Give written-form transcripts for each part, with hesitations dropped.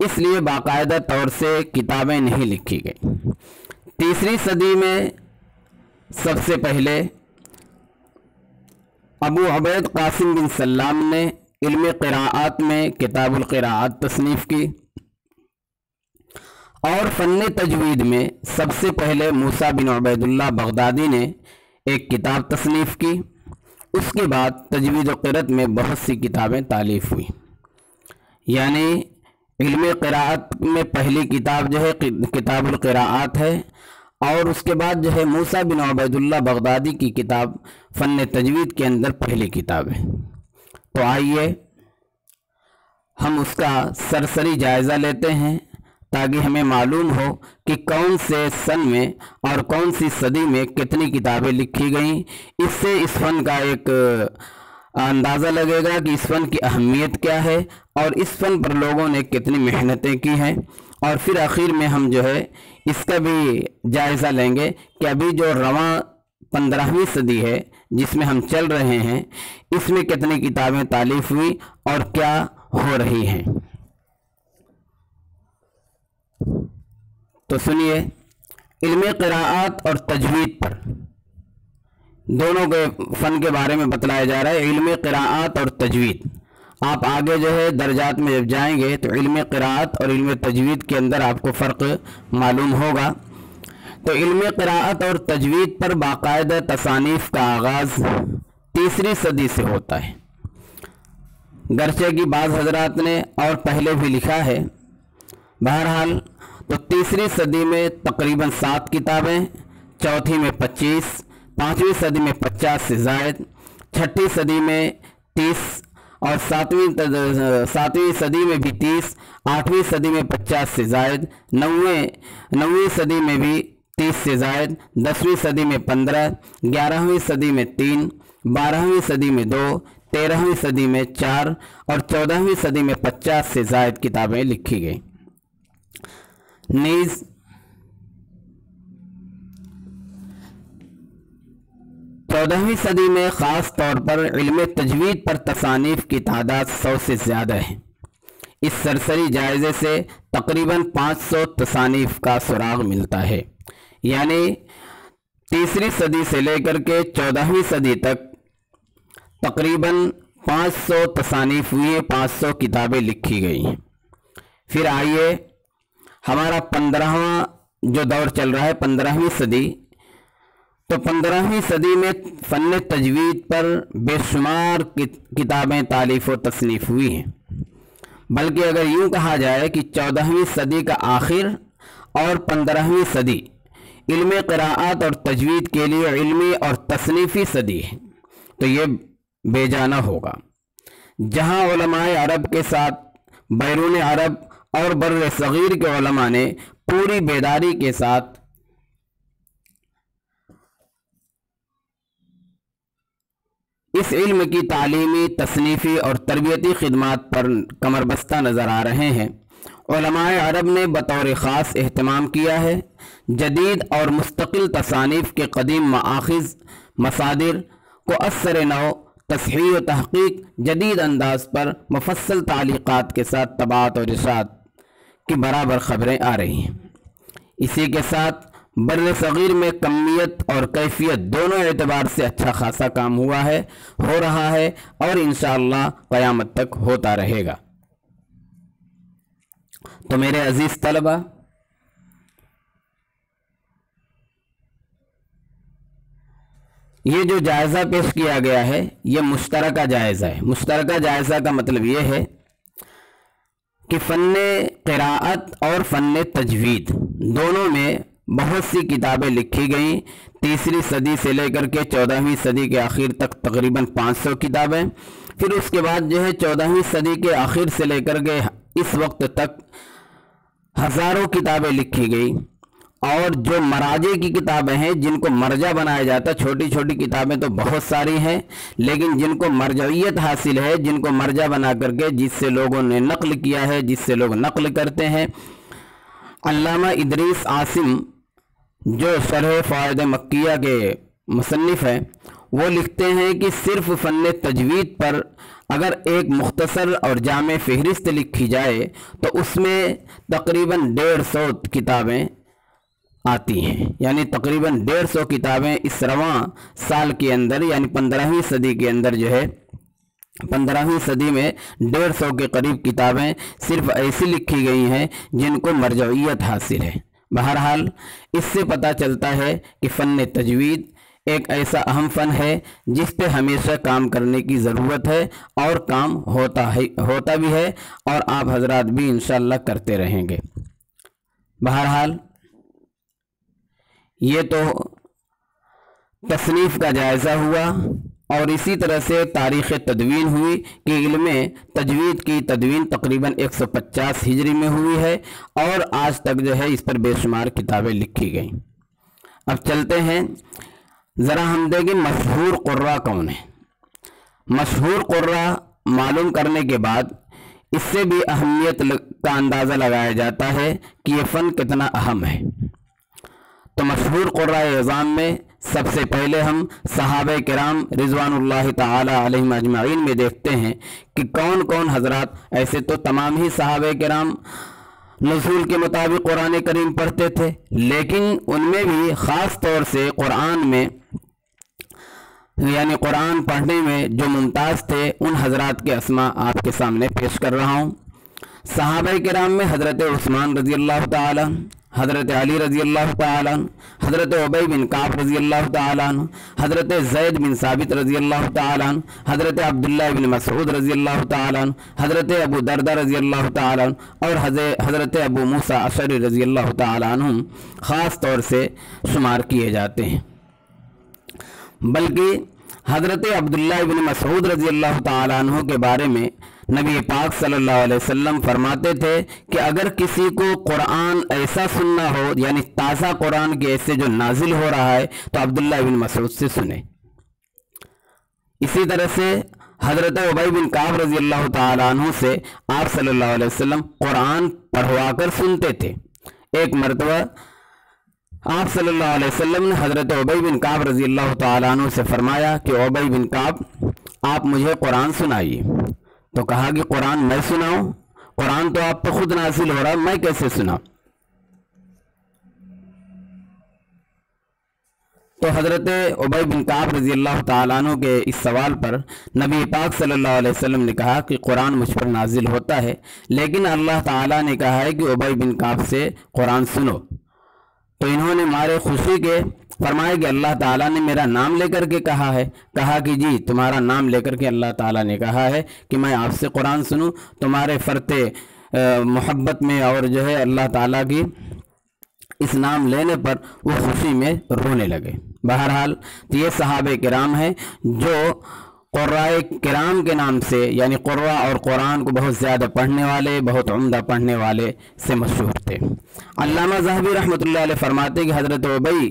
اس لیے باقاعدہ طور سے کتابیں نہیں لکھی گئیں۔ تیسری صدی میں سب سے پہلے ابو عبید قاسم بن سلام نے علم قراءات میں کتاب القراءات تصنیف کی، اور فن تجوید میں سب سے پہلے موسیٰ بن عبید اللہ بغدادی نے ایک کتاب تصنیف کی۔ اس کے بعد تجوید و قرأت میں بہت سی کتابیں تالیف ہوئی، یعنی علم قراءت میں پہلی کتاب جو ہے کتاب القراءات ہے، اور اس کے بعد جو ہے موسیٰ بن عبید اللہ بغدادی کی کتاب فن تجوید کے اندر پہلی کتاب ہے۔ تو آئیے ہم اس کا سرسری جائزہ لیتے ہیں تاکہ ہمیں معلوم ہو کہ کون سے سن میں اور کون سی صدی میں کتنی کتابیں لکھی گئیں۔ اس سے اس فن کا ایک اندازہ لگے گا کہ اس فن کی اہمیت کیا ہے اور اس فن پر لوگوں نے کتنی محنتیں کی ہیں، اور پھر آخر میں ہم جو ہے اس کا بھی جائزہ لیں گے کہ ابھی جو رواں 15ویں صدی ہے جس میں ہم چل رہے ہیں، اس میں کتنی کتابیں تالیف ہوئی اور کیا ہو رہی ہیں۔ تو سنیے، علم قراءات اور تجوید پر دونوں کے فن کے بارے میں بتلایا جا رہا ہے۔ علم قراءات اور تجوید، آپ آگے جو ہے درجات میں جب جائیں گے تو علم قراءت اور علم تجوید کے اندر آپ کو فرق معلوم ہوگا۔ تو علم قراءت اور تجوید پر باقاعدہ تصانیف کا آغاز تیسری صدی سے ہوتا ہے، گرچہ کہ بعض حضرات نے اور پہلے بھی لکھا ہے۔ بہرحال تو تیسری صدی میں تقریباً 7 کتابیں، چوتھی میں 25، 5ویں صدی میں 50 سے زائد، 6ٹھی صدی میں 30 اور 7ویں صدی میں بھی 30، 8ویں صدی میں 50 سے زائد، 9ویں صدی میں بھی 30 سے زائد، 10ویں صدی میں 15، 11ویں صدی میں 3، 12ویں صدی میں 2، 13ویں صدی میں 4 اور 14ویں صدی میں 50 سے زائد کتابیں لکھی گئیں۔ نیز 14ویں صدی میں خاص طور پر علم تجوید پر تصانیف کی تعداد 100 سے زیادہ ہے۔ اس سرسری جائزے سے تقریباً 500 تصانیف کا سراغ ملتا ہے، یعنی تیسری صدی سے لے کر کے 14ویں صدی تک تقریباً 500 تصانیف ہوئی ہیں، 500 کتابیں لکھی گئی ہیں۔ پھر آئیے ہمارا 15واں جو دور چل رہا ہے، 15ویں صدی، تو 15ویں صدی میں فن تجوید پر بے شمار کتابیں تالیف و تصنیف ہوئی ہیں، بلکہ اگر یوں کہا جائے کہ 14ویں صدی کا آخر اور 15ویں صدی علم قراءات اور تجوید کے لیے علمی اور تصنیفی صدی ہے، تو یہ بے جانا ہوگا۔ جہاں علماء عرب کے ساتھ بیرون عرب اور بر صغیر کے علماء نے پوری بیداری کے ساتھ اس علم کی تعلیمی، تصنیفی اور تربیتی خدمات پر کمر بستہ نظر آ رہے ہیں، علماء عرب نے بطور خاص اہتمام کیا ہے۔ جدید اور مستقل تصانیف کے قدیم مآخذ مصادر کو اثر نو، تصحیح و تحقیق، جدید انداز پر مفصل تعلیقات کے ساتھ طباعت اور ارشاد کی برابر خبریں آ رہی ہیں۔ اسی کے ساتھ بر صغیر میں کمیت اور کیفیت دونوں اعتبار سے اچھا خاصا کام ہوا ہے، ہو رہا ہے اور انشاءاللہ قیامت تک ہوتا رہے گا۔ تو میرے عزیز طلبہ، یہ جو جائزہ پیش کیا گیا ہے یہ مشترکہ جائزہ ہے۔ مشترکہ جائزہ کا مطلب یہ ہے کہ فن قراءت اور فن تجوید دونوں میں بہت سی کتابیں لکھی گئیں۔ تیسری صدی سے لے کر کے 14ویں صدی کے آخر تک تقریباً 500 کتابیں، پھر اس کے بعد جو ہے 14ویں صدی کے آخر سے لے کر کے اس وقت تک ہزاروں کتابیں لکھی گئی، اور جو مراجع کی کتابیں ہیں جن کو مرجع بنایا جاتا، چھوٹی چھوٹی کتابیں تو بہت ساری ہیں، لیکن جن کو مرجعیت حاصل ہے، جن کو مرجع بنا کر کے جس سے لوگوں نے نقل کیا ہے، جس سے لوگ نقل کرتے ہیں، علامہ ادریس عاصم جو شرح فوائد مکیہ کے مصنف ہیں، وہ لکھتے ہیں کہ صرف فن تجوید پر اگر ایک مختصر اور جامع فہرست لکھی جائے تو اس میں تقریباً 150 کتابیں آتی ہیں، یعنی تقریباً 150 کتابیں اس رواں سال کے اندر، یعنی 15ویں صدی کے اندر جو ہے 15ویں صدی میں 150 کے قریب کتابیں صرف ایسی لکھی گئی ہیں جن کو مرجعیت حاصل ہے۔ بہرحال اس سے پتہ چلتا ہے کہ فن تجوید ایک ایسا اہم فن ہے جس پہ ہمیشہ کام کرنے کی ضرورت ہے، اور کام ہوتا بھی ہے، اور آپ حضرات بھی انشاءاللہ کرتے رہیں گے۔ بہرحال یہ تو تصنیف کا جائزہ ہوا، اور اسی طرح سے تاریخ تدوین ہوئی کہ علم تجوید کی تدوین تقریباً 150 ہجری میں ہوئی ہے، اور آج تک جو ہے اس پر بے شمار کتابیں لکھی گئیں۔ اب چلتے ہیں، ذرا ہم دیکھیں مشہور قراء کون ہیں۔ مشہور قراء معلوم کرنے کے بعد اس سے بھی اہمیت کا اندازہ لگایا جاتا ہے کہ یہ فن کتنا اہم ہے۔ تو مشہور قراء اعظام میں سب سے پہلے ہم صحابہ کرام رضوان اللہ تعالی علیہم اجمعین میں دیکھتے ہیں کہ کون کون حضرات، ایسے تو تمام ہی صحابہ کرام نزول کے مطابق قرآن کریم پڑھتے تھے، لیکن ان میں بھی خاص طور سے قرآن میں، یعنی قرآن پڑھنے میں جو ممتاز تھے، ان حضرات کے اسماء آپ کے سامنے پیش کر رہا ہوں۔ صحابہ کرام میں حضرت عثمان رضی اللہ تعالیٰ، حضرت علی رضی اللہ تعالیٰ، حضرت ابی بن کعب رضی اللہ تعالیٰ، حضرت زید بن ثابت رضی اللہ تعالیٰ، حضرت عبداللہ بن مسعود رضی اللہ تعالیٰ، حضرت ابو دردہ رضی اللہ تعالیٰ، اور حضرت ابو موسیٰ اشعری رضی اللہ تعالیٰ عنہ خاص طور سے شمار کیے جاتے ہیں۔ بلکہ حضرت عبداللہ بن مسعود رضی اللہ تعالیٰ عنہ کے بارے میں نبی پاک صلی اللہ علیہ وسلم فرماتے تھے کہ اگر کسی کو قرآن ایسا سننا ہو، یعنی تازہ قرآن کے ایسے جو نازل ہو رہا ہے، تو عبداللہ بن مسعود سے سنے۔ اسی طرح سے حضرت ابی بن کعب رضی اللہ تعالیٰ عنہ سے آپ صلی اللہ علیہ وسلم قرآن پڑھوا کر سنتے تھے۔ ایک مرتبہ آپ صلی اللہ علیہ وسلم نے حضرت ابی بن کعب رضی اللہ تعالیٰ عنہ سے فرمایا کہ ابی بن کعب، آپ مجھے قرآن سنائیے۔ تو کہا کہ قرآن میں سناؤں؟ قرآن تو آپ پہ خود نازل ہو رہا، میں کیسے سناؤں؟ تو حضرت ابی بن کعب رضی اللہ تعالیٰ عنہ کے اس سوال پر نبی پاک صلی اللہ علیہ وسلم نے کہا کہ قرآن مجھ پر نازل ہوتا ہے، لیکن اللہ تعالیٰ نے کہا ہے کہ ابی بن کعب سے قرآن سنو۔ تو انہوں نے مارے خوشی کے فرمایا کہ اللہ تعالیٰ نے میرا نام لے کر کے کہا ہے۔ کہا کہ جی، تمہارا نام لے کر کے اللہ تعالیٰ نے کہا ہے کہ میں آپ سے قرآن سنوں۔ تمہارے فرط محبت میں اور جو ہے اللہ تعالیٰ کی اس نام لینے پر وہ خوشی میں رونے لگے۔ بہرحال یہ صحابہ کرام ہیں جو قراء کرام کے نام سے، یعنی قراء اور قرآن کو بہت زیادہ پڑھنے والے، بہت عمدہ پڑھنے والے سے مشہور تھے۔ علامہ ذہبی رحمۃ اللہ علیہ فرماتے ہیں کہ حضرت ابی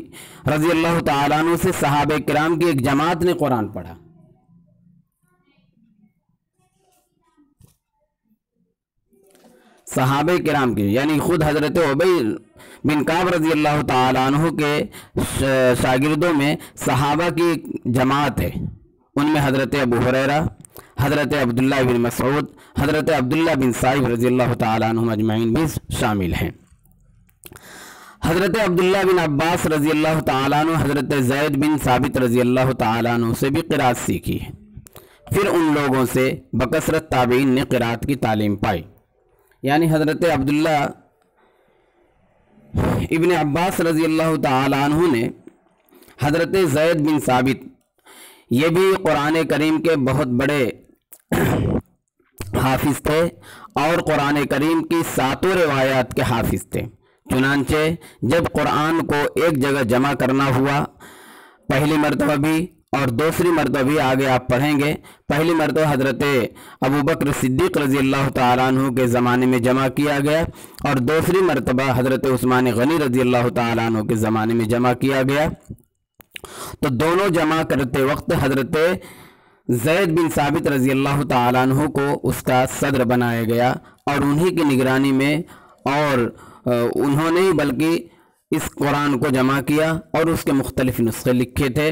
رضی اللہ تعالیٰ عنہ سے صحابہ کرام کی ایک جماعت نے قرآن پڑھا۔ صحابہ کرام کی، یعنی خود حضرت ابی بن کعب رضی اللہ تعالیٰ عنہ کے شاگردوں میں صحابہ کی ایک جماعت ہے، ان میں حضرت ابو ہریرہ، حضرت عبداللہ بن مسعود، حضرت عبداللہ بن صائب رضی اللہ تعالیٰ عنہ اجمعین بھی شامل ہیں۔ حضرت عبداللہ بن عباس رضی اللہ تعالیٰ عنہ حضرت زید بن ثابت رضی اللہ تعالیٰ عنہ سے بھی قرات سیکھی ہے۔ پھر ان لوگوں سے بکثرت تابعین نے قرات کی تعلیم پائی، یعنی حضرت عبداللہ ابن عباس رضی اللہ تعالیٰ عنہ نے حضرت زید بن ثابت، یہ بھی قرآن کریم کے بہت بڑے حافظ تھے اور قرآن کریم کی 7 روایات کے حافظ تھے۔ چنانچہ جب قرآن کو ایک جگہ جمع کرنا ہوا، پہلی مرتبہ بھی اور دوسری مرتبہ بھی آگے آپ پڑھیں گے، پہلی مرتبہ حضرت ابوبکر صدیق رضی اللہ تعالیٰ عنہ کے زمانے میں جمع کیا گیا، اور دوسری مرتبہ حضرت عثمان غنی رضی اللہ تعالیٰ عنہ کے زمانے میں جمع کیا گیا۔ تو دونوں جمع کرتے وقت حضرت زید بن ثابت رضی اللہ تعالیٰ عنہ کو اس کا صدر بنایا گیا، اور انہی کی نگرانی میں، اور انہوں نے ہی بلکہ اس قرآن کو جمع کیا اور اس کے مختلف نسخے لکھے تھے۔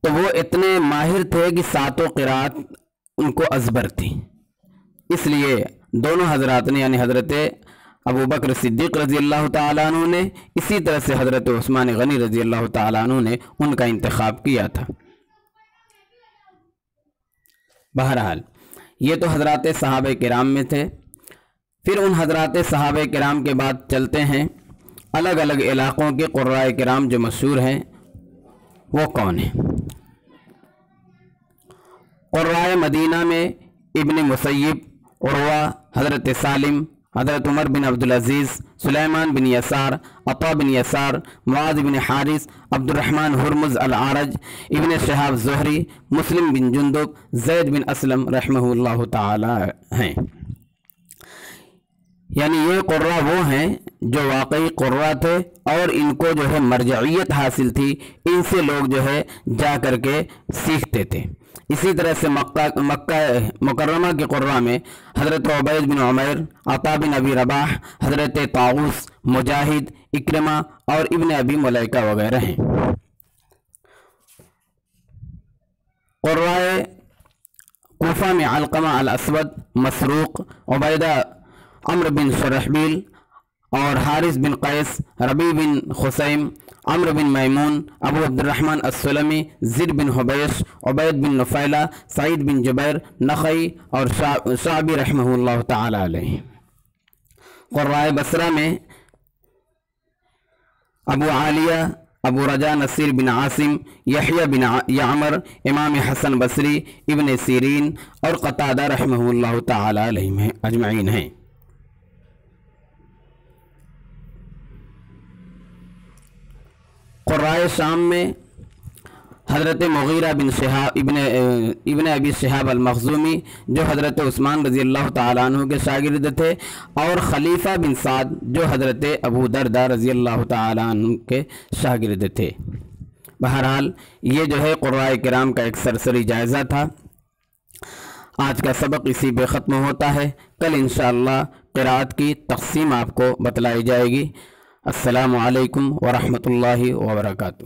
تو وہ اتنے ماہر تھے کہ 7 قرات ان کو ازبر تھی، اس لیے دونوں حضرات نے یعنی حضرت ابو بکر صدیق رضی اللہ تعالیٰ عنہ نے اسی طرح سے حضرت عثمان غنی رضی اللہ تعالیٰ عنہ نے ان کا انتخاب کیا تھا۔ بہرحال یہ تو حضرات صحابہ کرام میں تھے۔ پھر ان حضرات صحابہ کرام کے بعد چلتے ہیں الگ الگ علاقوں کے قرائے کرام جو مشہور ہیں وہ کون ہیں۔ قرائے مدینہ میں ابن مسیب، عروہ، حضرت سالم، حضرت عمر بن عبدالعزیز، سلیمان بن یسار، عطا بن یسار، معاذ بن حارث، عبد الرحمن ہرمز العارج، ابن شہاب زہری، مسلم بن جندب، زید بن اسلم رحمہ اللہ تعالی ہیں۔ یعنی یہ قرہ وہ ہیں جو واقعی قرہ تھے اور ان کو جو ہے مرجعیت حاصل تھی، ان سے لوگ جو ہے جا کر کے سیکھتے تھے۔ اسی طرح سے مکہ مکرمہ کے قرہ میں حضرت عبید بن عمیر، عطا بن ابی رباح، حضرت طاؤس، مجاہد، اکرمہ اور ابن ابی ملیکہ وغیرہ ہیں۔ قرہ کوفہ میں علقمہ الاسود، مسروق، عبیدہ عمرو بن شرحبیل اور حارث بن قیس، ربیع بن خثیم، عمرو بن میمون، ابو عبد الرحمن السلمی، زید بن حبیش، عبید بن نفیلہ، سعید بن جبیر، نخعی اور شعبی رحمہ اللہ تعالی علیہ۔ قرائے بصرہ میں ابو عالیہ، ابو رجا نصیر بن عاصم، یحییٰ بن یعمر، امام حسن بصری، ابن سیرین اور قتادہ رحمہ اللہ تعالی علیہ اجمعین ہیں۔ قرائے شام میں حضرت مغیرہ بن شہاب ابن ابی شہاب المخزومی جو حضرت عثمان رضی اللہ تعالیٰ عنہ کے شاگرد تھے، اور خلیفہ بن سعد جو حضرت ابو دردہ رضی اللہ تعالیٰ عنہ کے شاگرد تھے۔ بہرحال یہ جو ہے قرائے کرام کا ایک سرسری جائزہ تھا۔ آج کا سبق اسی پہ ختم ہوتا ہے۔ کل انشاءاللہ قرأت کی تقسیم آپ کو بتلائی جائے گی۔ السلام علیکم ورحمۃ اللہ وبرکاتہ۔